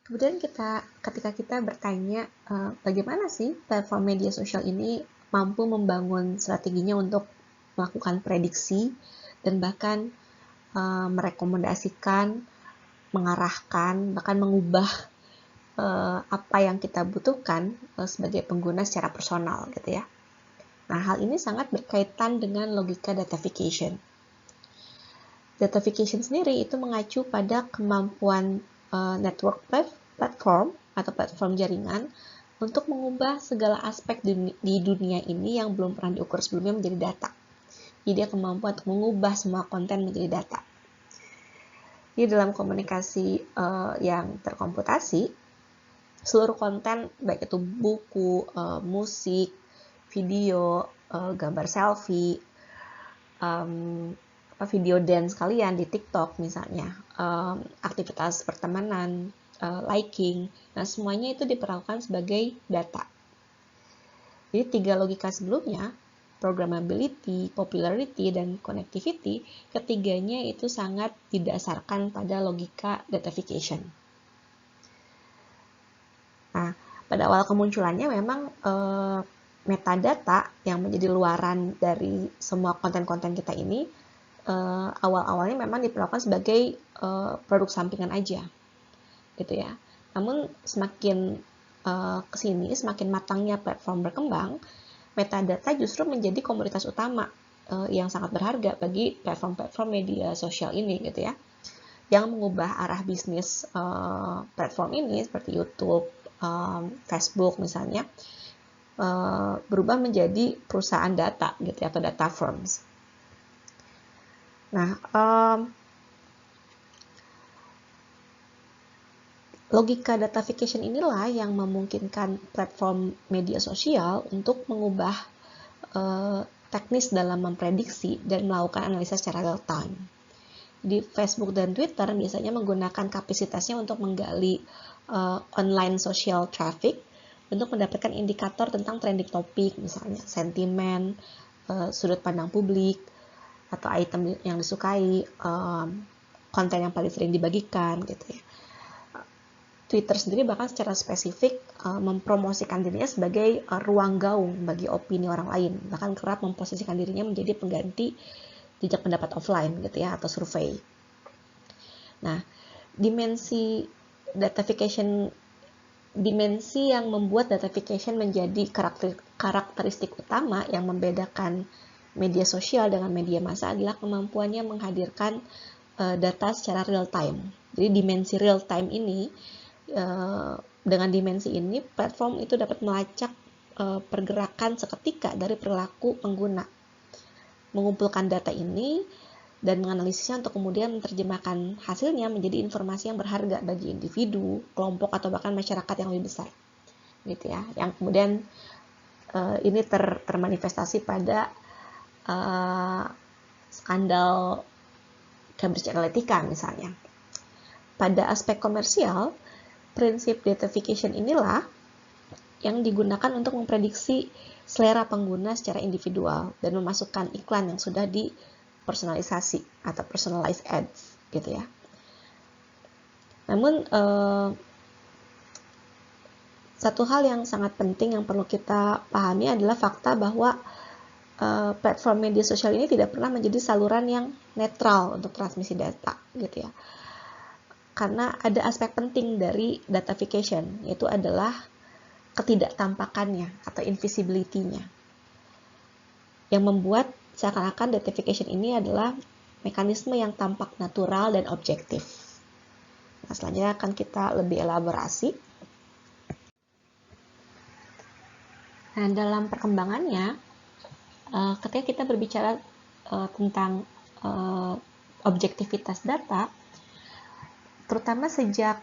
Kemudian ketika kita bertanya bagaimana sih platform media sosial ini mampu membangun strateginya untuk melakukan prediksi dan bahkan merekomendasikan, mengarahkan, bahkan mengubah apa yang kita butuhkan sebagai pengguna secara personal gitu ya. Nah, hal ini sangat berkaitan dengan logika datafication. Datafication sendiri itu mengacu pada kemampuan network platform atau platform jaringan untuk mengubah segala aspek di dunia ini yang belum pernah diukur sebelumnya menjadi data. Jadi dia kemampuan untuk mengubah semua konten menjadi data. Jadi dalam komunikasi yang terkomputasi, seluruh konten baik itu buku, musik, video, gambar selfie, video dance kalian di TikTok misalnya, aktivitas pertemanan, liking, nah semuanya itu diperlakukan sebagai data. Jadi 3 logika sebelumnya, programmability, popularity, dan connectivity, ketiganya itu sangat didasarkan pada logika datafication. Nah, pada awal kemunculannya memang metadata yang menjadi luaran dari semua konten-konten kita ini awal-awalnya memang diperlakukan sebagai produk sampingan aja, gitu ya. Namun semakin kesini, semakin matangnya platform berkembang, metadata justru menjadi komoditas utama yang sangat berharga bagi platform-platform media sosial ini, gitu ya, yang mengubah arah bisnis platform ini seperti YouTube, Facebook misalnya, berubah menjadi perusahaan data, gitu ya, atau data firms. Nah, logika datafication inilah yang memungkinkan platform media sosial untuk mengubah teknis dalam memprediksi dan melakukan analisa secara real time. Di Facebook dan Twitter biasanya menggunakan kapasitasnya untuk menggali online social traffic untuk mendapatkan indikator tentang trending topik, misalnya sentimen, sudut pandang publik, atau item yang disukai, konten yang paling sering dibagikan, gitu ya. Twitter sendiri bahkan secara spesifik mempromosikan dirinya sebagai ruang gaung bagi opini orang lain, bahkan kerap memposisikan dirinya menjadi pengganti jejak pendapat offline gitu ya, atau survei. Nah, dimensi yang membuat datafication menjadi karakteristik utama yang membedakan media sosial dengan media massa adalah kemampuannya menghadirkan data secara real time. Jadi dimensi real time ini, dengan dimensi ini platform itu dapat melacak pergerakan seketika dari perilaku pengguna, mengumpulkan data ini dan menganalisisnya untuk kemudian menerjemahkan hasilnya menjadi informasi yang berharga bagi individu, kelompok, atau bahkan masyarakat yang lebih besar, gitu ya. Yang kemudian ini termanifestasi pada skandal Cambridge Analytica misalnya. Pada aspek komersial, prinsip datafication inilah yang digunakan untuk memprediksi selera pengguna secara individual dan memasukkan iklan yang sudah dipersonalisasi atau personalized ads, gitu ya. Namun satu hal yang sangat penting yang perlu kita pahami adalah fakta bahwa platform media sosial ini tidak pernah menjadi saluran yang netral untuk transmisi data, gitu ya. Karena ada aspek penting dari datafication, yaitu adalah ketidaktampakannya atau invisibility-nya, yang membuat seakan-akan datafication ini adalah mekanisme yang tampak natural dan objektif. Nah, selanjutnya akan kita lebih elaborasi. Nah, dalam perkembangannya, ketika kita berbicara tentang objektivitas data, terutama sejak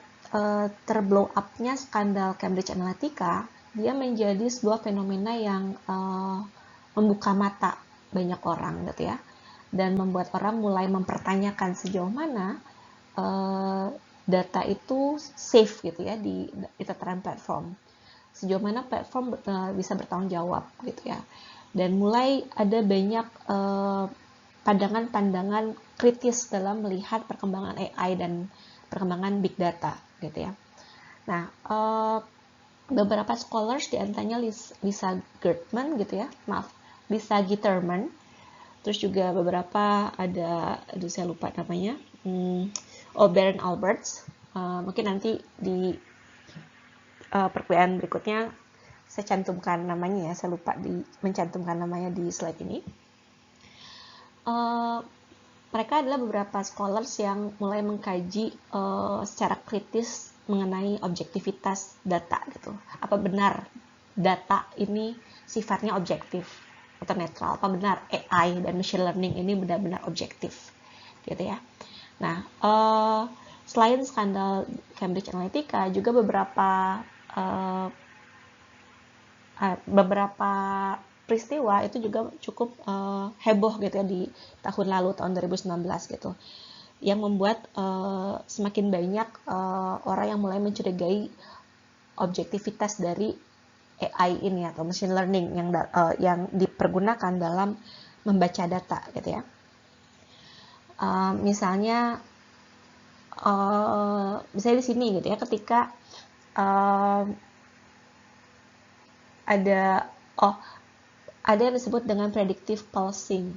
terblow up-nya skandal Cambridge Analytica, dia menjadi sebuah fenomena yang membuka mata banyak orang, gitu ya, dan membuat orang mulai mempertanyakan sejauh mana data itu safe, gitu ya, di tataran platform, sejauh mana platform bisa bertanggung jawab, gitu ya, dan mulai ada banyak pandangan-pandangan kritis dalam melihat perkembangan AI dan perkembangan big data, gitu ya. Nah, beberapa scholars diantaranya Lisa Gitterman gitu ya, Lisa Gitterman, terus juga beberapa ada, aduh saya lupa namanya, Baron Alberts, mungkin nanti di perkuliahan berikutnya saya cantumkan namanya ya, saya lupa mencantumkan namanya di slide ini. Mereka adalah beberapa scholars yang mulai mengkaji secara kritis mengenai objektivitas data gitu. Apa benar data ini sifatnya objektif atau netral? Apa benar AI dan machine learning ini benar-benar objektif gitu ya. Nah, selain skandal Cambridge Analytica, juga beberapa peristiwa itu juga cukup heboh gitu ya di tahun lalu, tahun 2019 gitu, yang membuat semakin banyak orang yang mulai mencurigai objektivitas dari AI ini atau machine learning yang dipergunakan dalam membaca data gitu ya. Misalnya di sini gitu ya, ketika ada yang disebut dengan predictive pulsing.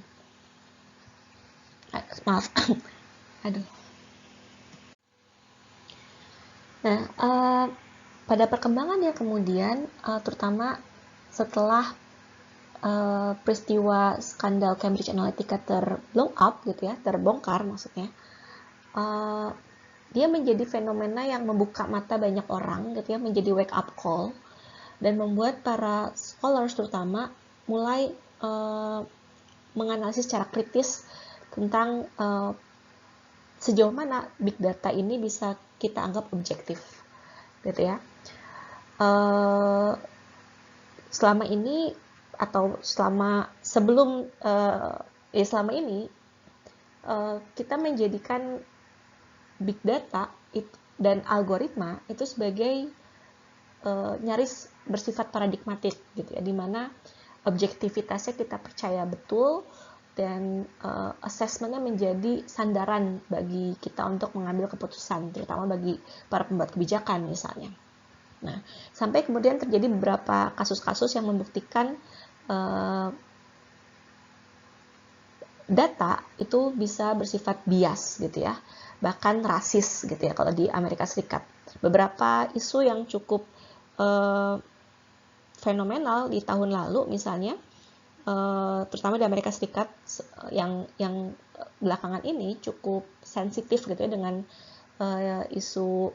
Maaf. Aduh. Nah, pada perkembangannya kemudian, terutama setelah peristiwa skandal Cambridge Analytica terblow up gitu ya, terbongkar maksudnya, dia menjadi fenomena yang membuka mata banyak orang gitu ya, menjadi wake up call, dan membuat para scholars terutama mulai menganalisis secara kritis tentang sejauh mana big data ini bisa kita anggap objektif gitu ya. Selama ini atau selama ini kita menjadikan big data dan algoritma itu sebagai nyaris bersifat paradigmatik gitu ya, dimana objektivitasnya kita percaya betul dan assessment-nya menjadi sandaran bagi kita untuk mengambil keputusan, terutama bagi para pembuat kebijakan misalnya. Nah, sampai kemudian terjadi beberapa kasus-kasus yang membuktikan data itu bisa bersifat bias gitu ya, bahkan rasis gitu ya kalau di Amerika Serikat. Beberapa isu yang cukup fenomenal di tahun lalu misalnya, terutama di Amerika Serikat yang belakangan ini cukup sensitif gitu ya dengan isu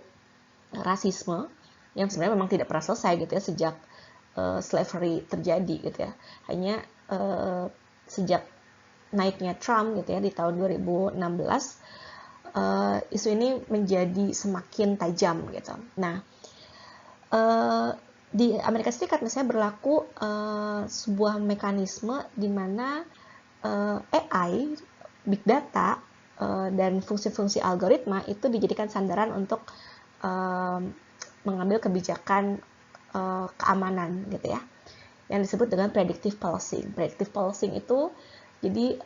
rasisme yang sebenarnya memang tidak pernah selesai gitu ya sejak slavery terjadi gitu ya. Hanya sejak naiknya Trump gitu ya di tahun 2016 isu ini menjadi semakin tajam gitu. Nah, di Amerika Serikat misalnya berlaku sebuah mekanisme di mana AI, big data, dan fungsi-fungsi algoritma itu dijadikan sandaran untuk mengambil kebijakan keamanan gitu ya, yang disebut dengan predictive policing. Predictive policing itu jadi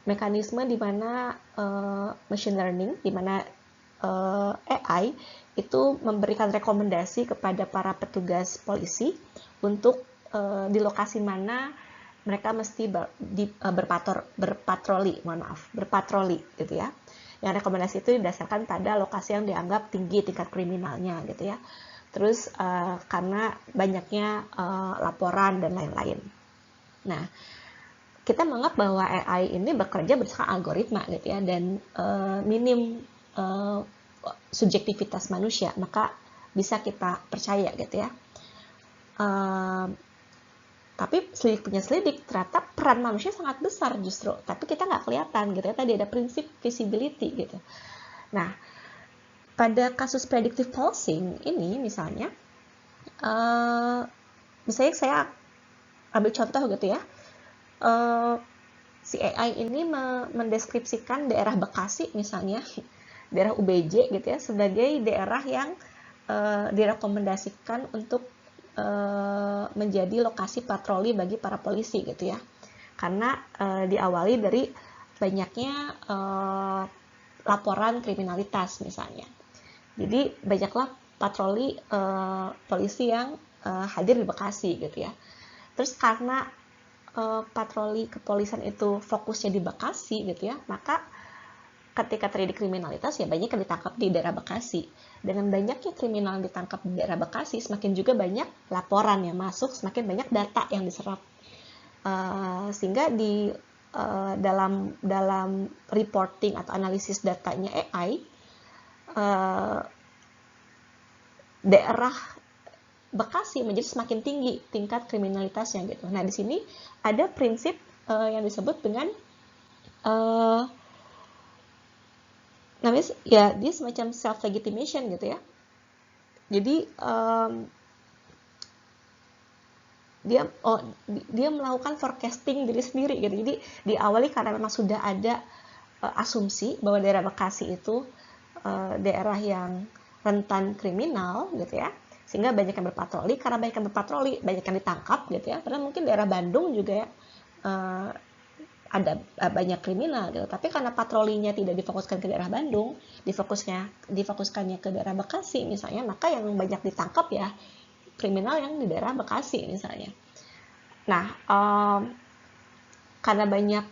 mekanisme di mana machine learning, di mana AI itu memberikan rekomendasi kepada para petugas polisi untuk di lokasi mana mereka mesti berpatroli gitu ya. Yang rekomendasi itu didasarkan pada lokasi yang dianggap tinggi tingkat kriminalnya gitu ya. Terus karena banyaknya laporan dan lain-lain. Nah, kita menganggap bahwa AI ini bekerja berdasarkan algoritma gitu ya, dan minim subjektivitas manusia, maka bisa kita percaya gitu ya. Tapi selidik punya selidik, ternyata peran manusia sangat besar justru, tapi kita nggak kelihatan gitu ya. Tadi ada prinsip visibility gitu. Nah, pada kasus predictive policing ini misalnya, misalnya saya ambil contoh gitu ya, si AI ini mendeskripsikan daerah Bekasi misalnya, daerah UBJ gitu ya, sebagai daerah yang direkomendasikan untuk menjadi lokasi patroli bagi para polisi gitu ya, karena diawali dari banyaknya laporan kriminalitas misalnya. Jadi banyaklah patroli polisi yang hadir di Bekasi gitu ya. Terus karena patroli kepolisian itu fokusnya di Bekasi gitu ya, maka ketika terjadi kriminalitas ya banyak yang ditangkap di daerah Bekasi. Dengan banyaknya kriminal yang ditangkap di daerah Bekasi, semakin juga banyak laporan yang masuk, semakin banyak data yang diserap. Sehingga di dalam reporting atau analisis datanya AI, daerah Bekasi menjadi semakin tinggi tingkat kriminalitasnya gitu. Nah, di sini ada prinsip yang disebut dengan namanya ya dia semacam self legitimation gitu ya. Jadi dia melakukan forecasting diri sendiri gitu. Jadi diawali karena memang sudah ada asumsi bahwa daerah Bekasi itu daerah yang rentan kriminal gitu ya, sehingga banyak yang berpatroli. Karena banyak yang berpatroli, banyak yang ditangkap gitu ya. Karena mungkin daerah Bandung juga ya, ada banyak kriminal gitu, tapi karena patrolinya tidak difokuskan ke daerah Bandung, difokuskannya ke daerah Bekasi misalnya, maka yang banyak ditangkap ya kriminal yang di daerah Bekasi misalnya. Nah, karena banyak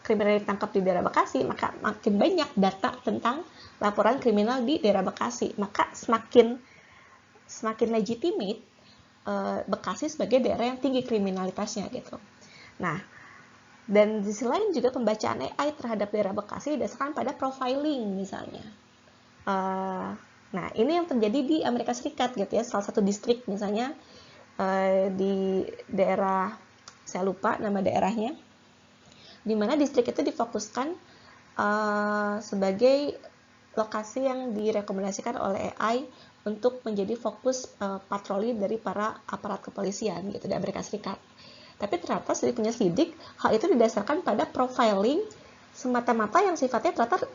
kriminal ditangkap di daerah Bekasi, maka makin banyak data tentang laporan kriminal di daerah Bekasi, maka semakin legitimate Bekasi sebagai daerah yang tinggi kriminalitasnya gitu. Nah, dan di sisi lain juga pembacaan AI terhadap daerah Bekasi didasarkan pada profiling misalnya. Nah, ini yang terjadi di Amerika Serikat gitu ya, salah satu distrik misalnya di daerah, saya lupa nama daerahnya, di mana distrik itu difokuskan sebagai lokasi yang direkomendasikan oleh AI untuk menjadi fokus patroli dari para aparat kepolisian gitu di Amerika Serikat. Tapi ternyata dari penyelidik, hal itu didasarkan pada profiling semata-mata yang sifatnya ternyata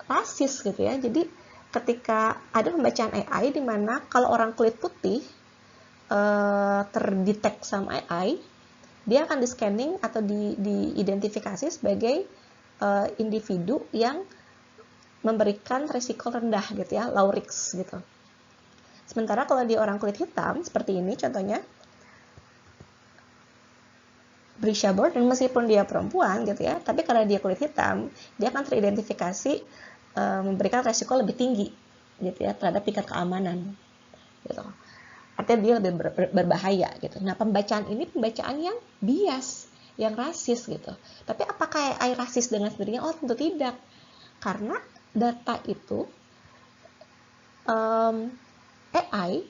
rasis gitu ya. Jadi ketika ada pembacaan AI di mana kalau orang kulit putih terdetek sama AI, dia akan di-scanning atau diidentifikasi sebagai individu yang memberikan risiko rendah gitu ya, low risk gitu. Sementara kalau di orang kulit hitam seperti ini contohnya, Brisha Borden, meskipun dia perempuan gitu ya, tapi karena dia kulit hitam, dia akan teridentifikasi memberikan resiko lebih tinggi gitu ya terhadap tingkat keamanan gitu. Artinya dia lebih berbahaya gitu. Nah, pembacaan ini pembacaan yang bias, yang rasis gitu. Tapi apakah AI rasis dengan sendirinya? Oh, tentu tidak. Karena data itu AI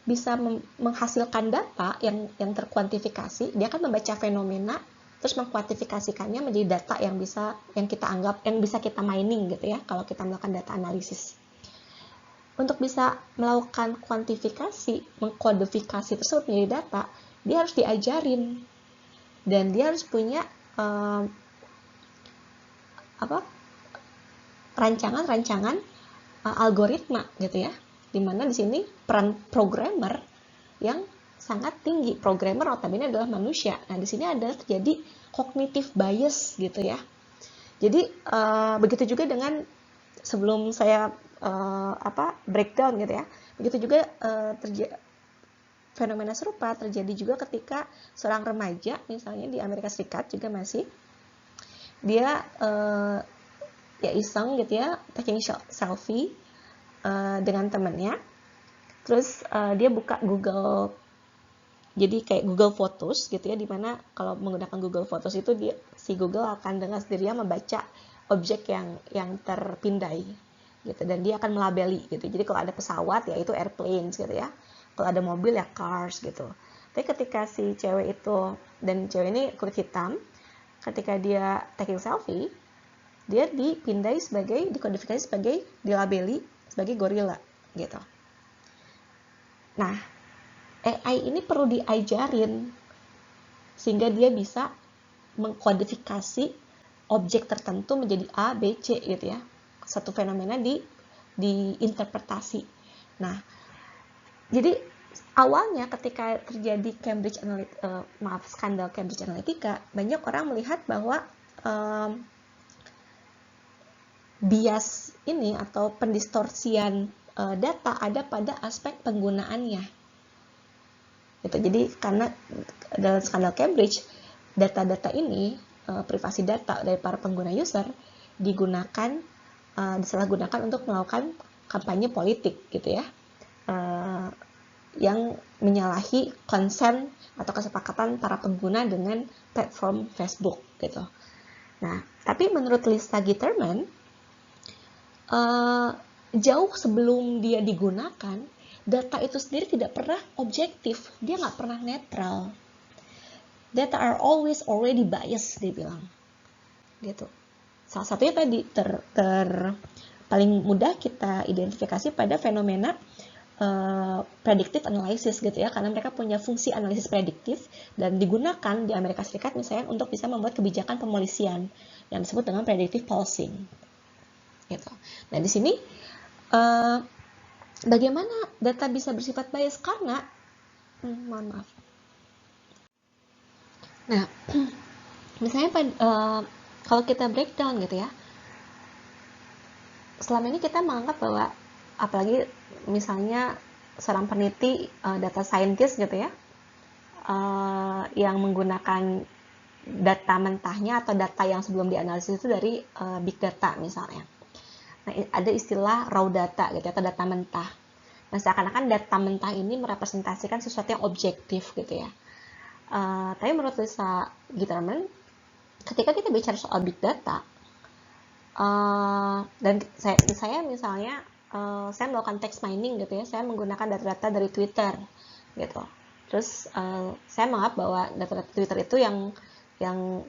bisa menghasilkan data yang terkuantifikasi, dia akan membaca fenomena terus mengkuantifikasikannya menjadi data yang kita anggap, yang bisa kita mining gitu ya kalau kita melakukan data analisis. Untuk bisa melakukan kuantifikasi, mengkodifikasi tersebut menjadi data, dia harus diajarin dan dia harus punya rancangan algoritma gitu ya, dimana di sini peran programmer yang sangat tinggi. Programmer notabene adalah manusia. Nah, di sini ada terjadi cognitive bias gitu ya. Jadi begitu juga dengan sebelum saya breakdown gitu ya. Begitu juga fenomena serupa terjadi juga ketika seorang remaja misalnya di Amerika Serikat juga masih dia ya iseng gitu ya, taking selfie dengan temannya, terus dia buka Google, jadi kayak Google Photos gitu ya, dimana kalau menggunakan Google Photos itu si Google akan dengan sendirinya membaca objek yang terpindai gitu, dan dia akan melabeli gitu. Jadi kalau ada pesawat ya itu airplanes gitu ya, kalau ada mobil ya cars gitu. Tapi ketika si cewek itu, dan cewek ini kulit hitam, ketika dia taking selfie, dia dikodifikasi sebagai, dilabeli sebagai gorila gitu. Nah, AI ini perlu diajarin sehingga dia bisa mengkodifikasi objek tertentu menjadi A, B, C gitu ya. Satu fenomena diinterpretasi. Nah, jadi awalnya ketika terjadi skandal Cambridge Analytica, banyak orang melihat bahwa bias ini atau pendistorsian data ada pada aspek penggunaannya. Gitu. Jadi karena dalam skandal Cambridge, data-data ini, privasi data dari para pengguna user disalahgunakan untuk melakukan kampanye politik gitu ya, yang menyalahi konsen atau kesepakatan para pengguna dengan platform Facebook gitu. Nah, tapi menurut Lisa Gitterman, jauh sebelum dia digunakan, data itu sendiri tidak pernah objektif, dia nggak pernah netral. Data are always already biased, dia bilang. Gitu. Salah satunya tadi paling mudah kita identifikasi pada fenomena predictive analysis gitu ya, karena mereka punya fungsi analisis prediktif dan digunakan di Amerika Serikat misalnya untuk bisa membuat kebijakan pemolisian yang disebut dengan predictive policing. Gitu. Nah di sini bagaimana data bisa bersifat bias? Karena mohon maaf. Nah, misalnya kalau kita breakdown gitu ya, selama ini kita menganggap bahwa apalagi misalnya seorang peneliti data scientist gitu ya, yang menggunakan data mentahnya atau data yang sebelum dianalisis itu dari big data misalnya. Nah, ada istilah raw data gitu atau data mentah. Nah, seakan-akan data mentah ini merepresentasikan sesuatu yang objektif gitu ya. Tapi menurut Lisa Gitterman, ketika kita bicara soal big data, dan saya misalnya saya melakukan text mining gitu ya, saya menggunakan data-data dari Twitter gitu. Terus saya menganggap bahwa data-data Twitter itu yang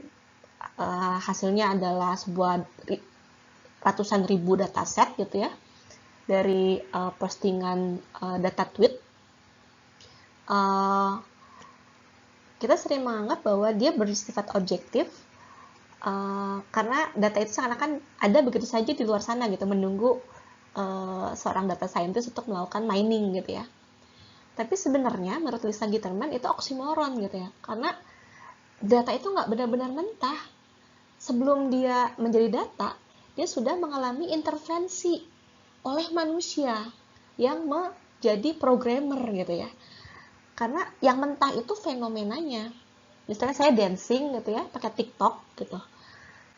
hasilnya adalah sebuah ratusan ribu dataset gitu ya dari postingan data tweet. Kita sering menganggap bahwa dia bersifat objektif karena data itu seakan-akan ada begitu saja di luar sana gitu, menunggu seorang data scientist untuk melakukan mining gitu ya. Tapi sebenarnya menurut Lisa Gitterman itu oksimoron gitu ya, karena data itu nggak benar-benar mentah. Sebelum dia menjadi data, dia sudah mengalami intervensi oleh manusia yang menjadi programmer gitu ya. Karena yang mentah itu fenomenanya. Misalnya saya dancing gitu ya, pakai TikTok gitu.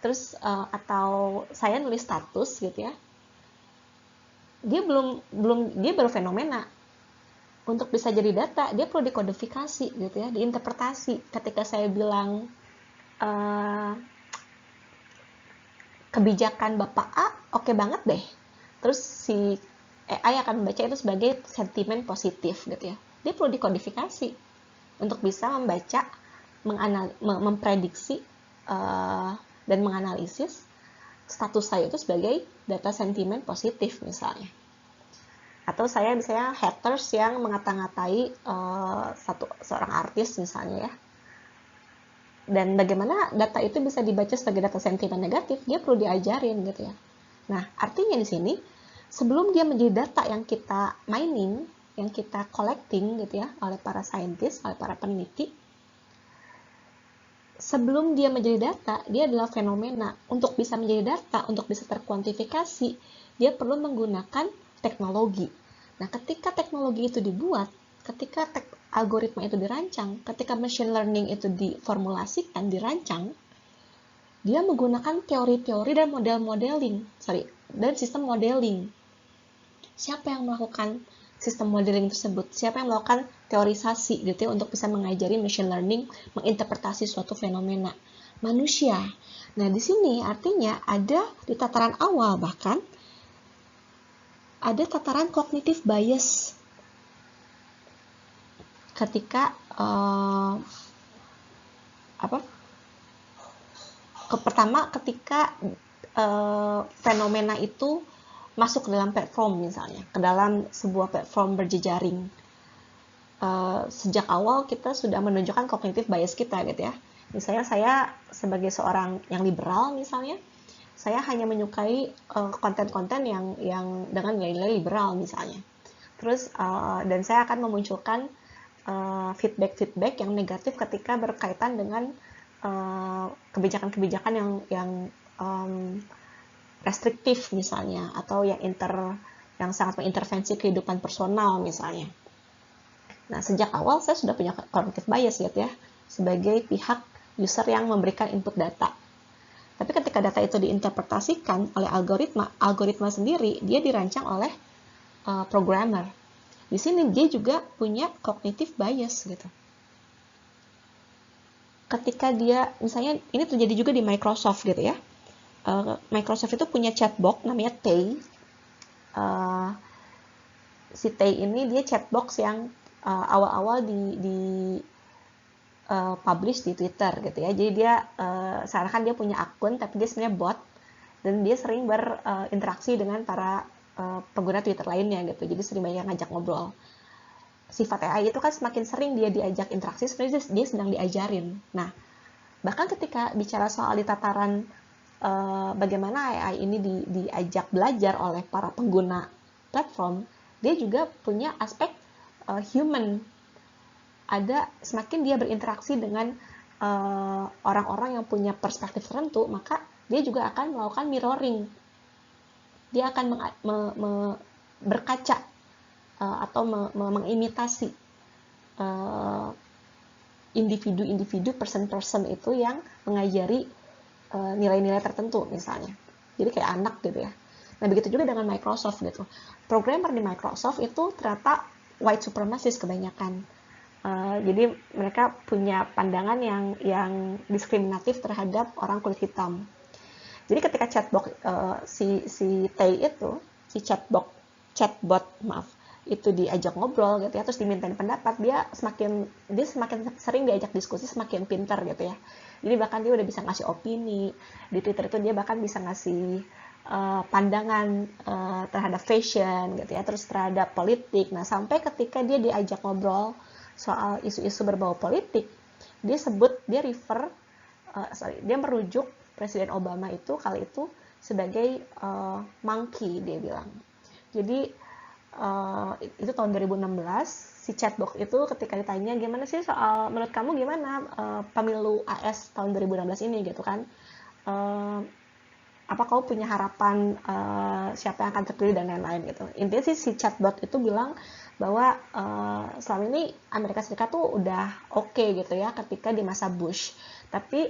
Terus atau saya nulis status gitu ya. Dia baru fenomena. Untuk bisa jadi data, dia perlu dikodifikasi gitu ya, diinterpretasi. Ketika saya bilang kebijakan Bapak A oke banget deh, terus si AI akan membaca itu sebagai sentimen positif gitu ya. Dia perlu dikodifikasi untuk bisa membaca, memprediksi dan menganalisis status saya itu sebagai data sentimen positif misalnya. Atau saya misalnya haters yang mengata-ngatai seorang artis misalnya ya. Dan bagaimana data itu bisa dibaca sebagai data sentimen negatif, dia perlu diajarin gitu ya. Nah, artinya di sini sebelum dia menjadi data yang kita mining, yang kita collecting gitu ya oleh para saintis, oleh para peneliti, sebelum dia menjadi data, dia adalah fenomena. Untuk bisa menjadi data, untuk bisa terkuantifikasi, dia perlu menggunakan teknologi. Nah, ketika teknologi itu dibuat, ketika algoritma itu dirancang, ketika machine learning itu diformulasikan, dirancang, dia menggunakan teori-teori dan dan sistem modeling. Siapa yang melakukan sistem modeling tersebut? Siapa yang melakukan teorisasi gitu ya untuk bisa mengajari machine learning menginterpretasi suatu fenomena? Manusia. Nah, di sini artinya ada di tataran awal bahkan ada tataran cognitive bias. Ketika pertama ketika fenomena itu masuk ke dalam platform misalnya, ke dalam sebuah platform berjejaring. Sejak awal kita sudah menunjukkan cognitive bias kita gitu ya. Misalnya saya sebagai seorang yang liberal misalnya, saya hanya menyukai konten-konten yang dengan nilai-nilai liberal misalnya. Terus dan saya akan memunculkan feedback yang negatif ketika berkaitan dengan kebijakan-kebijakan yang restriktif misalnya, atau yang sangat mengintervensi kehidupan personal misalnya. Nah, sejak awal saya sudah punya cognitive bias gitu ya, sebagai pihak user yang memberikan input data. Tapi ketika data itu diinterpretasikan oleh algoritma sendiri, dia dirancang oleh programmer. Di sini dia juga punya cognitive bias gitu. Ketika dia, misalnya ini terjadi juga di Microsoft gitu ya. Microsoft itu punya chatbot namanya Tay. Si Tay ini dia chatbox yang awal-awal di publish di Twitter gitu ya. Jadi dia seakan dia punya akun tapi dia sebenarnya bot, dan dia sering berinteraksi dengan para pengguna Twitter lainnya gitu. Jadi sering banyak ngajak ngobrol. Sifat AI itu kan semakin sering dia diajak interaksi, sebenarnya dia sedang diajarin. Nah, bahkan ketika bicara soal di tataran bagaimana AI ini diajak belajar oleh para pengguna platform, dia juga punya aspek human. Ada semakin dia berinteraksi dengan orang-orang yang punya perspektif tertentu, maka dia juga akan melakukan mirroring. Dia akan berkaca atau mengimitasi individu-individu, person-person itu yang mengajari nilai-nilai tertentu misalnya. Jadi kayak anak gitu ya. Nah, begitu juga dengan Microsoft gitu. Programmer di Microsoft itu ternyata white supremacist kebanyakan. Jadi mereka punya pandangan yang diskriminatif terhadap orang kulit hitam. Jadi ketika si Tay itu, si chatbot itu diajak ngobrol gitu ya, terus dimintain pendapat, dia semakin sering diajak diskusi, semakin pintar gitu ya. Jadi bahkan dia udah bisa ngasih opini di Twitter itu, dia bahkan bisa ngasih pandangan terhadap fashion gitu ya, terus terhadap politik. Nah, sampai ketika dia diajak ngobrol soal isu-isu berbau politik, dia merujuk Presiden Obama itu kali itu sebagai monkey, dia bilang. Jadi itu tahun 2016, si chatbot itu ketika ditanya gimana sih soal, menurut kamu gimana pemilu AS tahun 2016 ini gitu kan, apa kamu punya harapan siapa yang akan terpilih dan lain-lain gitu. Intinya sih si chatbot itu bilang bahwa selama ini Amerika Serikat tuh udah oke gitu ya ketika di masa Bush, tapi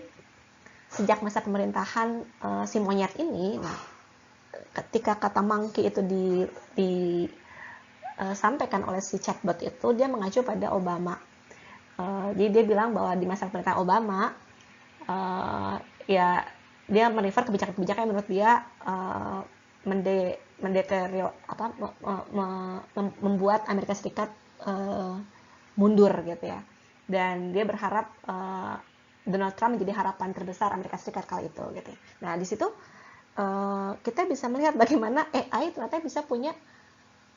sejak masa pemerintahan si monyet ini, nah ketika kata monkey itu sampaikan oleh si chatbot itu, dia mengacu pada Obama. Jadi dia bilang bahwa di masa pemerintahan Obama, ya dia merefer kebijakan-kebijakan yang menurut dia membuat Amerika Serikat mundur gitu ya. Dan dia berharap Donald Trump menjadi harapan terbesar Amerika Serikat kali itu gitu. Nah, di situ kita bisa melihat bagaimana AI ternyata bisa punya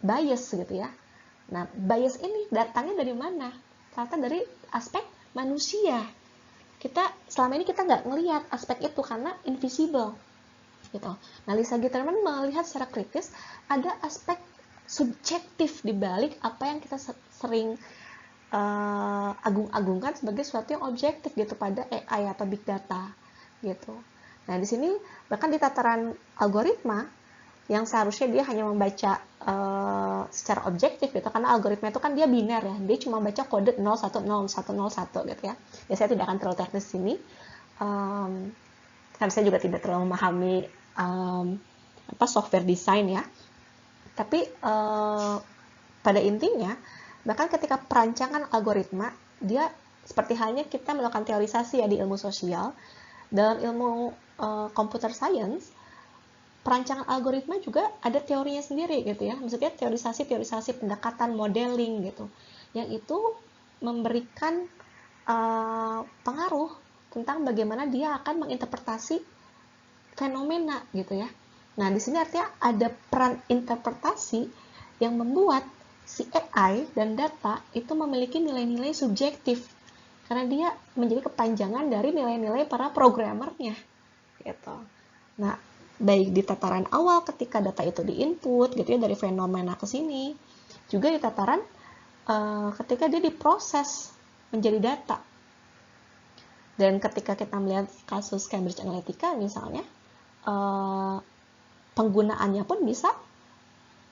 bias gitu ya. Nah, bias ini datangnya dari mana? Ternyata dari aspek manusia. Selama ini kita nggak ngelihat aspek itu karena invisible gitu. Nah, Lisa Gitterman melihat secara kritis ada aspek subjektif di balik apa yang kita sering agung-agungkan sebagai sesuatu yang objektif gitu pada AI atau big data gitu. Nah, di sini bahkan di tataran algoritma yang seharusnya dia hanya membaca secara objektif gitu, karena algoritma itu kan dia biner ya, dia cuma baca kode 010101 gitu ya. Ya, saya tidak akan terlalu teknis sini, karena saya juga tidak terlalu memahami software design ya. Tapi pada intinya, bahkan ketika perancangan algoritma, dia seperti halnya kita melakukan teorisasi ya di ilmu sosial, dalam ilmu computer science, perancangan algoritma juga ada teorinya sendiri gitu ya. Maksudnya teorisasi pendekatan modeling gitu, yang itu memberikan pengaruh tentang bagaimana dia akan menginterpretasi fenomena gitu ya. Nah, di sini artinya ada peran interpretasi yang membuat si AI dan data itu memiliki nilai-nilai subjektif, karena dia menjadi kepanjangan dari nilai-nilai para programmernya gitu. Nah, baik di tataran awal ketika data itu diinput gitu ya, dari fenomena ke sini, juga di tataran ketika dia diproses menjadi data. Dan ketika kita melihat kasus Cambridge Analytica misalnya, penggunaannya pun bisa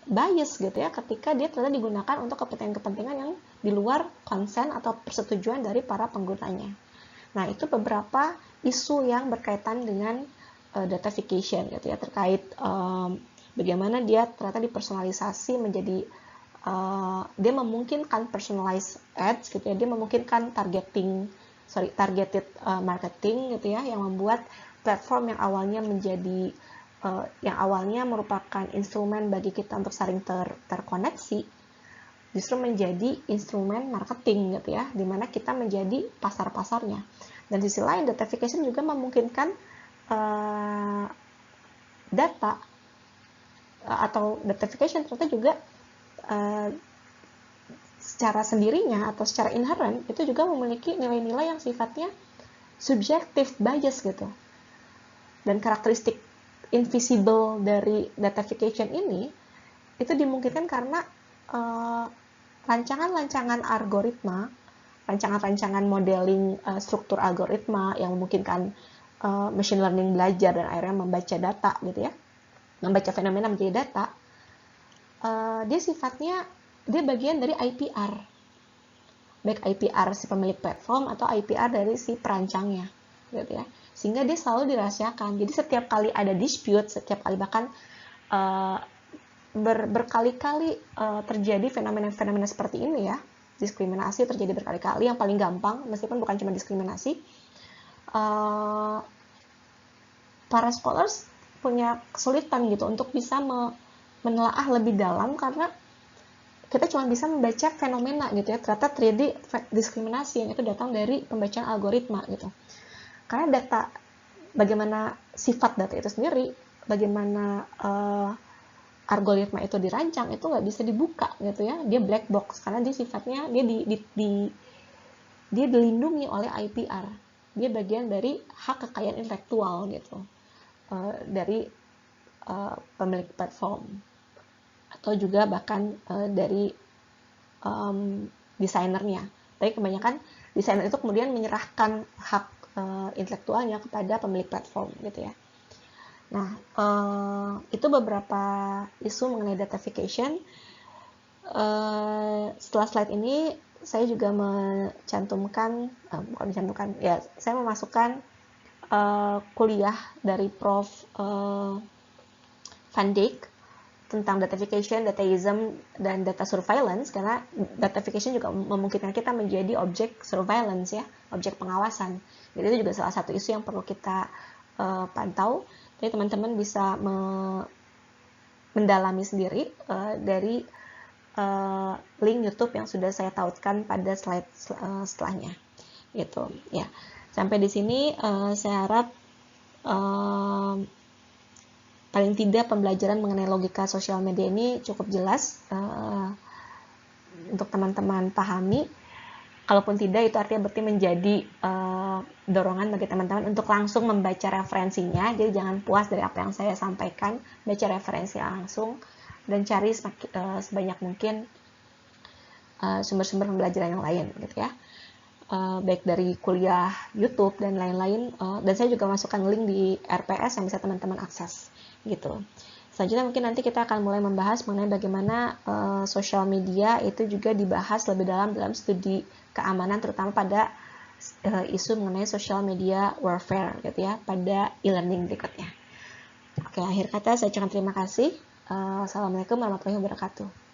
bias gitu ya, ketika dia ternyata digunakan untuk kepentingan-kepentingan yang di luar konsen atau persetujuan dari para penggunanya. Nah, itu beberapa isu yang berkaitan dengan datafication gitu ya, terkait bagaimana dia ternyata dipersonalisasi menjadi dia memungkinkan personalized ads gitu ya, dia memungkinkan targeted marketing gitu ya, yang membuat platform yang awalnya menjadi yang awalnya merupakan instrumen bagi kita untuk saling terkoneksi, justru menjadi instrumen marketing gitu ya, dimana kita menjadi pasar-pasarnya. Dan di sisi lain, datafication juga memungkinkan data atau datafication ternyata juga secara sendirinya atau secara inherent itu juga memiliki nilai-nilai yang sifatnya subjektif, bias gitu. Dan karakteristik invisible dari datafication ini itu dimungkinkan karena rancangan-rancangan algoritma, rancangan-rancangan modeling struktur algoritma yang memungkinkan machine learning belajar dan akhirnya membaca data gitu ya, membaca fenomena menjadi data, dia sifatnya dia bagian dari IPR, baik IPR si pemilik platform atau IPR dari si perancangnya gitu ya, sehingga dia selalu dirahasiakan. Jadi setiap kali ada dispute, setiap kali bahkan berkali-kali terjadi fenomena-fenomena seperti ini ya, diskriminasi terjadi berkali-kali. Yang paling gampang, meskipun bukan cuma diskriminasi, para scholars punya kesulitan gitu untuk bisa menelaah lebih dalam, karena kita cuma bisa membaca fenomena gitu ya, ternyata terjadi diskriminasi yang itu datang dari pembacaan algoritma gitu. Karena data, bagaimana sifat data itu sendiri, bagaimana algoritma itu dirancang, itu nggak bisa dibuka gitu ya, dia black box karena dia sifatnya dia dilindungi oleh IPR, dia bagian dari hak kekayaan intelektual gitu dari pemilik platform atau juga bahkan dari desainernya. Tapi kebanyakan desainer itu kemudian menyerahkan hak intelektualnya kepada pemilik platform gitu ya. Nah, itu beberapa isu mengenai datafication. Setelah slide ini, saya juga mencantumkan, ya, saya memasukkan kuliah dari Prof. Van Dijk tentang datafication, dataism, dan data surveillance, karena datafication juga memungkinkan kita menjadi objek surveillance ya, objek pengawasan. Jadi itu juga salah satu isu yang perlu kita pantau. Jadi teman-teman bisa mendalami sendiri dari link YouTube yang sudah saya tautkan pada slide setelahnya. Gitu ya. Sampai di sini saya harap paling tidak pembelajaran mengenai logika sosial media ini cukup jelas untuk teman-teman pahami. Kalaupun tidak, itu artinya berarti menjadi dorongan bagi teman-teman untuk langsung membaca referensinya. Jadi jangan puas dari apa yang saya sampaikan, baca referensi langsung dan cari sebanyak mungkin sumber-sumber pembelajaran yang lain gitu ya. Baik dari kuliah YouTube dan lain-lain, dan saya juga masukkan link di RPS yang bisa teman-teman akses gitu. Selanjutnya mungkin nanti kita akan mulai membahas mengenai bagaimana sosial media itu juga dibahas lebih dalam studi keamanan, terutama pada isu mengenai social media warfare gitu ya, pada e-learning berikutnya. Oke, akhir kata saya ucapkan terima kasih. Assalamualaikum warahmatullahi wabarakatuh.